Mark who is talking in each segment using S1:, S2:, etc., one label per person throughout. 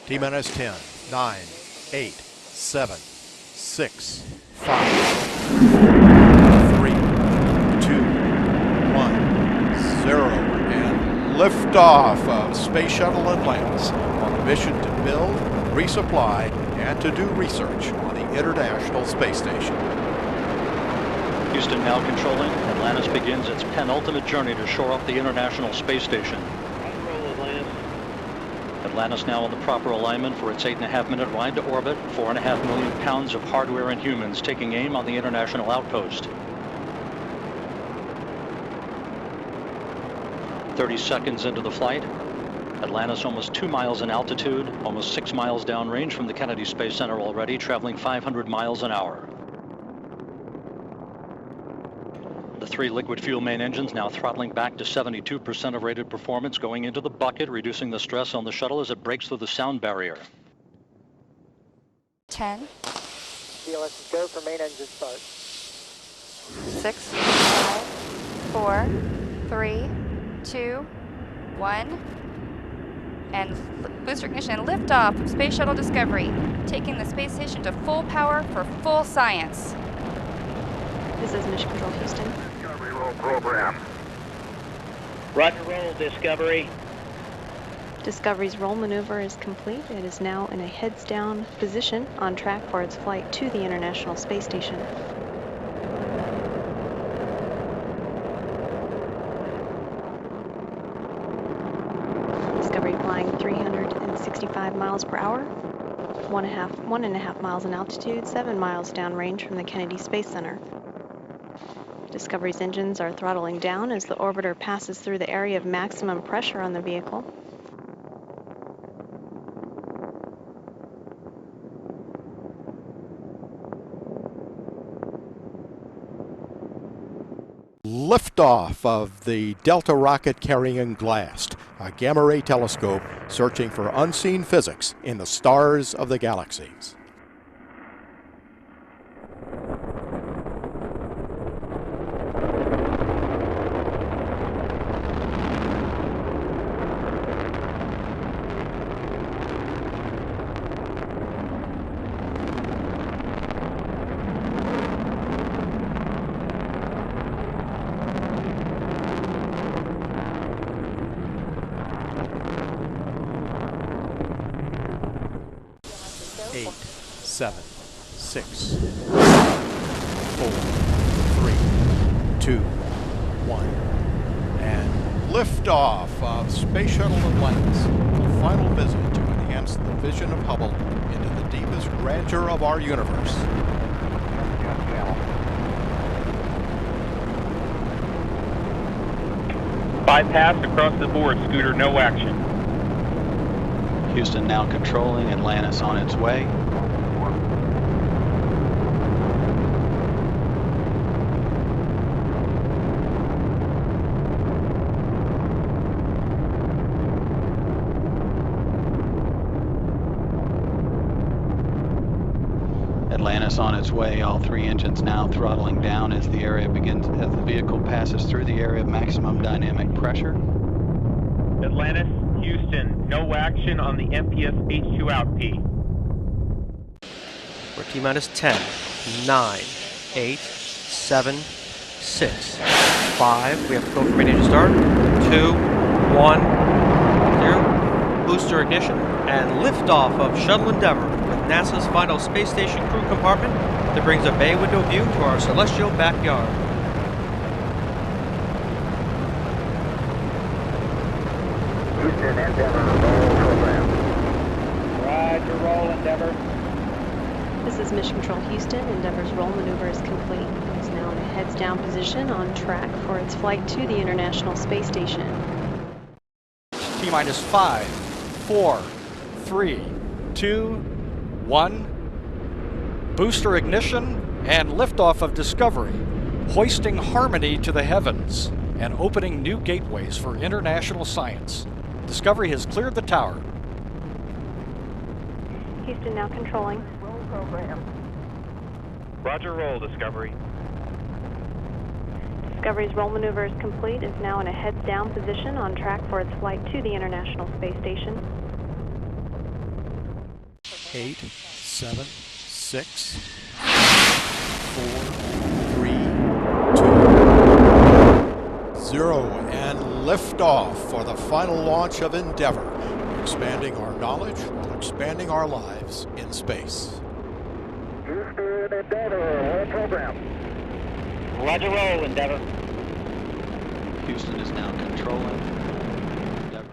S1: T-minus 10, 9, 8, 7, 6, 5, 3, 2, 1, 0, and liftoff of Space Shuttle Atlantis on a mission to build, resupply, and to do research on the International Space Station.
S2: Houston now controlling. Atlantis begins its penultimate journey to shore up the International Space Station. Atlantis now in the proper alignment for its 8.5-minute ride to orbit. 4.5 million pounds of hardware and humans taking aim on the International Outpost. 30 seconds into the flight. Atlantis almost 2 miles in altitude, almost 6 miles downrange from the Kennedy Space Center already, traveling 500 miles an hour. The 3 liquid fuel main engines now throttling back to 72% of rated performance, going into the bucket, reducing the stress on the shuttle as it breaks through the sound barrier.
S3: 10.
S4: DLS go for main engine start.
S3: 6, 5, 4, 3, 2, 1. And booster ignition and liftoff of Space Shuttle Discovery, taking the space station to full power for full science.
S5: This is Mission Control Houston.
S6: Discovery roll program.
S4: Roger roll, Discovery.
S5: Discovery's roll maneuver is complete. It is now in a heads-down position on track for its flight to the International Space Station. Discovery flying 365 miles per hour, 1.5 miles in altitude, 7 miles downrange from the Kennedy Space Center. Discovery's engines are throttling down as the orbiter passes through the area of maximum pressure on the vehicle.
S1: Liftoff of the Delta rocket carrying GLAST, a gamma-ray telescope searching for unseen physics in the stars of the galaxies. Eight, 7, 6, 4, 3, 2, 1, and liftoff of Space Shuttle Atlantis, the final visit to enhance the vision of Hubble into the deepest grandeur of our universe.
S6: Bypass across the board, Scooter, no action.
S2: Houston now controlling. Atlantis on its way. Atlantis on its way. All 3 engines now throttling down as the vehicle passes through the area of maximum dynamic pressure.
S6: Atlantis, Houston, no action on the MPS H2 out P.
S7: We're T-minus 10, 9, 8, 7, 6, 5. We have to go for main engine start. 2, 1, 0. Booster ignition and liftoff of Shuttle Endeavour with NASA's final space station crew compartment that brings a bay window view to our celestial backyard.
S6: Houston, Endeavour, roll program.
S4: Roger roll, Endeavour.
S5: This is Mission Control Houston. Endeavour's roll maneuver is complete. It is now in a heads-down position on track for its flight to the International Space Station.
S8: T-minus 5, 4, 3, 2, 1. Booster ignition and liftoff of Discovery, hoisting harmony to the heavens and opening new gateways for international science. Discovery has cleared the tower.
S5: Houston now controlling.
S4: Roll program.
S6: Roger roll, Discovery.
S5: Discovery's roll maneuver is complete. It is now in a heads-down position on track for its flight to the International Space Station.
S1: 8, 7, 6, 4, 3, 2, 0, and liftoff for the final launch of Endeavour, expanding our knowledge while expanding our lives in space.
S4: Houston, Endeavour, all program.
S6: Roger, roll, Endeavour.
S2: Houston is now controlling. Endeavour.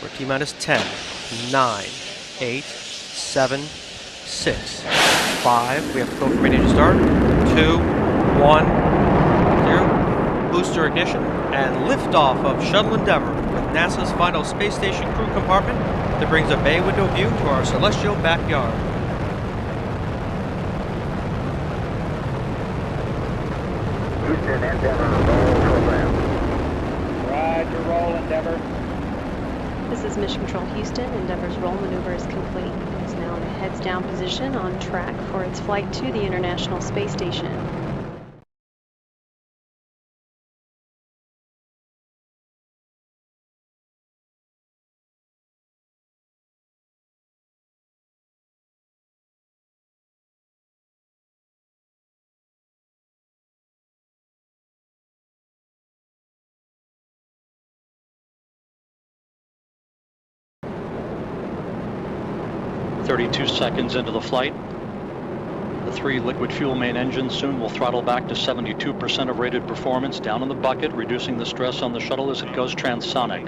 S7: We're T-minus 10, 9, 8, 7, 6, 5. We have to go for main engine start. 2, 1, 0. Booster ignition and liftoff of Shuttle Endeavour with NASA's final space station crew compartment that brings a bay window view to our celestial backyard.
S4: Houston, Endeavour, roll program.
S6: Roger, roll, Endeavour.
S5: This is Mission Control Houston. Endeavour's roll maneuver is complete. It is now in a heads-down position on track for its flight to the International Space Station.
S2: "32 seconds into the flight. The 3 liquid fuel main engines soon will throttle back to 72% of rated performance down in the bucket, reducing the stress on the shuttle as it goes transonic.